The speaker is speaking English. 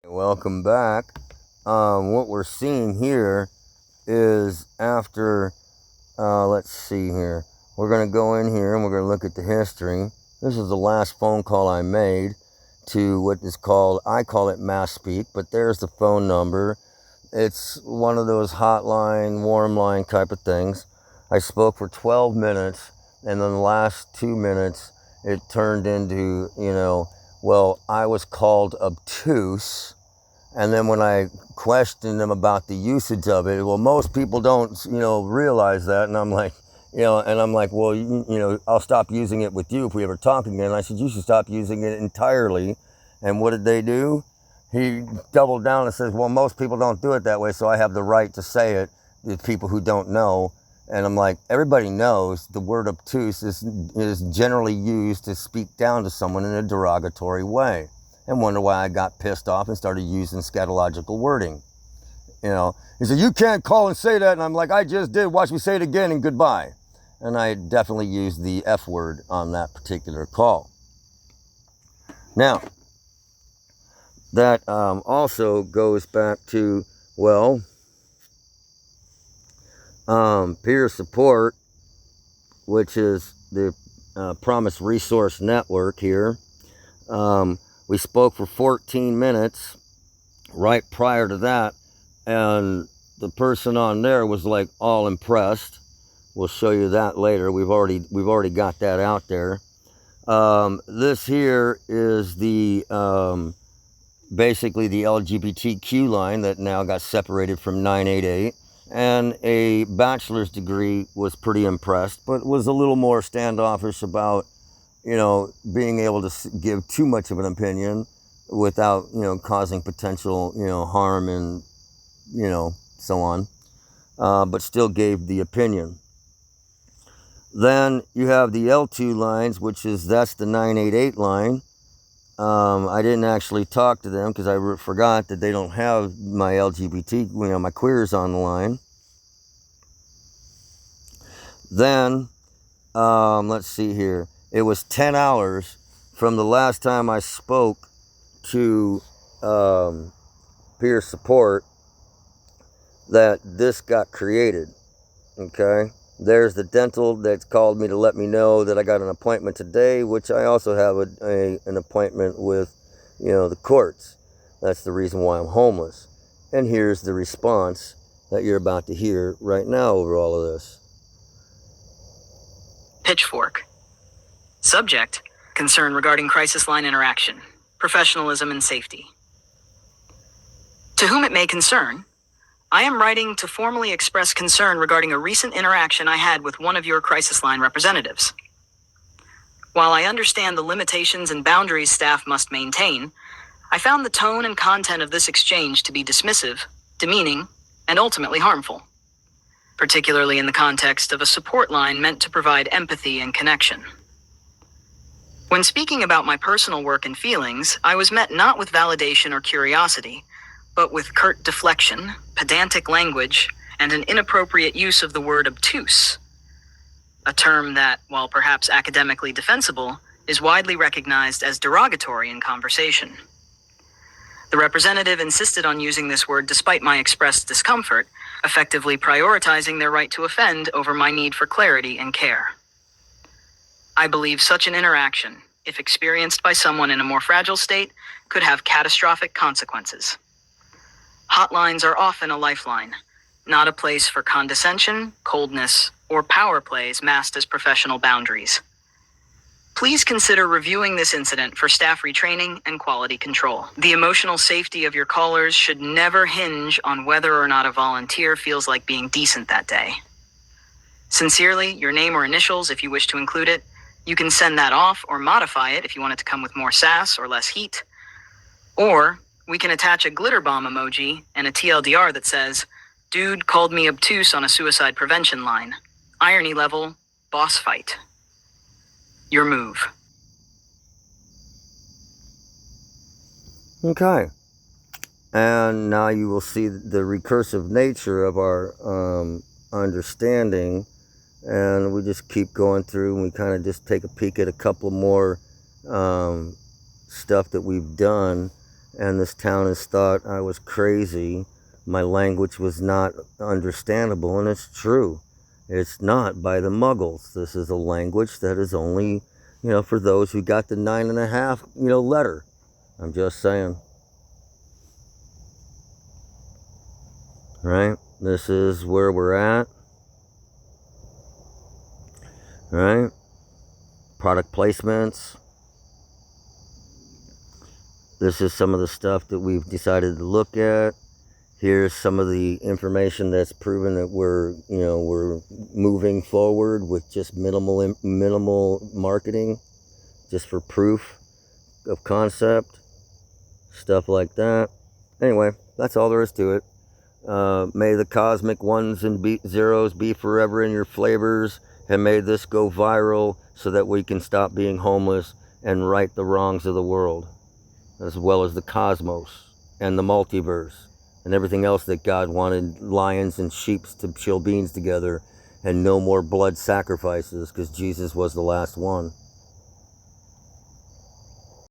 Welcome back. What we're seeing here is after, let's see here. We're going to go in here and we're going to look at the history. This is the last phone call I made to what is called, I call it mass speak, but there's the phone number. It's one of those hotline, warm line type of things. I spoke for 12 minutes, and then the last 2 minutes, it turned into, well, I was called obtuse. And then when I questioned them about the usage of it, well, most people don't, realize that. And I'm like, well, I'll stop using it with you if we ever talk again. And I said, you should stop using it entirely. And what did they do? He doubled down and says, well, most people don't do it that way, so I have the right to say it to people who don't know. And I'm like, everybody knows the word obtuse is generally used to speak down to someone in a derogatory way. And wonder why I got pissed off and started using scatological wording. He said, you can't call and say that. And I'm like, I just did. Watch me say it again and goodbye. And I definitely used the F word on that particular call. Now, that also goes back to, peer support, which is the Promise Resource Network here. We spoke for 14 minutes right prior to that, and the person on there was like all impressed. We'll show you that later. We've already got that out there. This here is the basically the LGBTQ line that now got separated from 988, and a bachelor's degree was pretty impressed, but was a little more standoffish about being able to give too much of an opinion without, causing potential, harm and, so on, but still gave the opinion. Then you have the L2 lines, that's the 988 line. I didn't actually talk to them because I forgot that they don't have my LGBT, my queers on the line. Then, let's see here. It was 10 hours from the last time I spoke to peer support that this got created, okay? There's the dental that's called me to let me know that I got an appointment today, which I also have an appointment with, the courts. That's the reason why I'm homeless. And here's the response that you're about to hear right now over all of this. Pitchfork. Subject, concern regarding crisis line interaction, professionalism and safety. To whom it may concern, I am writing to formally express concern regarding a recent interaction I had with one of your crisis line representatives. While I understand the limitations and boundaries staff must maintain, I found the tone and content of this exchange to be dismissive, demeaning, and ultimately harmful, particularly in the context of a support line meant to provide empathy and connection. When speaking about my personal work and feelings, I was met not with validation or curiosity, but with curt deflection, pedantic language, and an inappropriate use of the word obtuse, a term that, while perhaps academically defensible, is widely recognized as derogatory in conversation. The representative insisted on using this word despite my expressed discomfort, effectively prioritizing their right to offend over my need for clarity and care. I believe such an interaction, if experienced by someone in a more fragile state, could have catastrophic consequences. Hotlines are often a lifeline, not a place for condescension, coldness, or power plays masked as professional boundaries. Please consider reviewing this incident for staff retraining and quality control. The emotional safety of your callers should never hinge on whether or not a volunteer feels like being decent that day. Sincerely, your name or initials if you wish to include it. You can send that off or modify it if you want it to come with more sass or less heat. Or we can attach a glitter bomb emoji and a TLDR that says, "Dude called me obtuse on a suicide prevention line. Irony level, boss fight." Your move. Okay. And now you will see the recursive nature of our understanding. And we just keep going through and we kind of just take a peek at a couple more stuff that we've done. and this town has thought I was crazy. My language was not understandable, and it's true. It's not by the Muggles. This is a language that is only, for those who got the 9.5, letter. I'm just saying. Right? This is where we're at. Right? Product placements. This is some of the stuff that we've decided to look at. Here's some of the information that's proven that we're moving forward with just minimal marketing, just for proof of concept, stuff like that. Anyway, that's all there is to it. May the cosmic ones and zeros be forever in your flavors, and may this go viral so that we can stop being homeless and right the wrongs of the world, as well as the cosmos and the multiverse and everything else that God wanted lions and sheep to chill beans together, and no more blood sacrifices, because Jesus was the last one.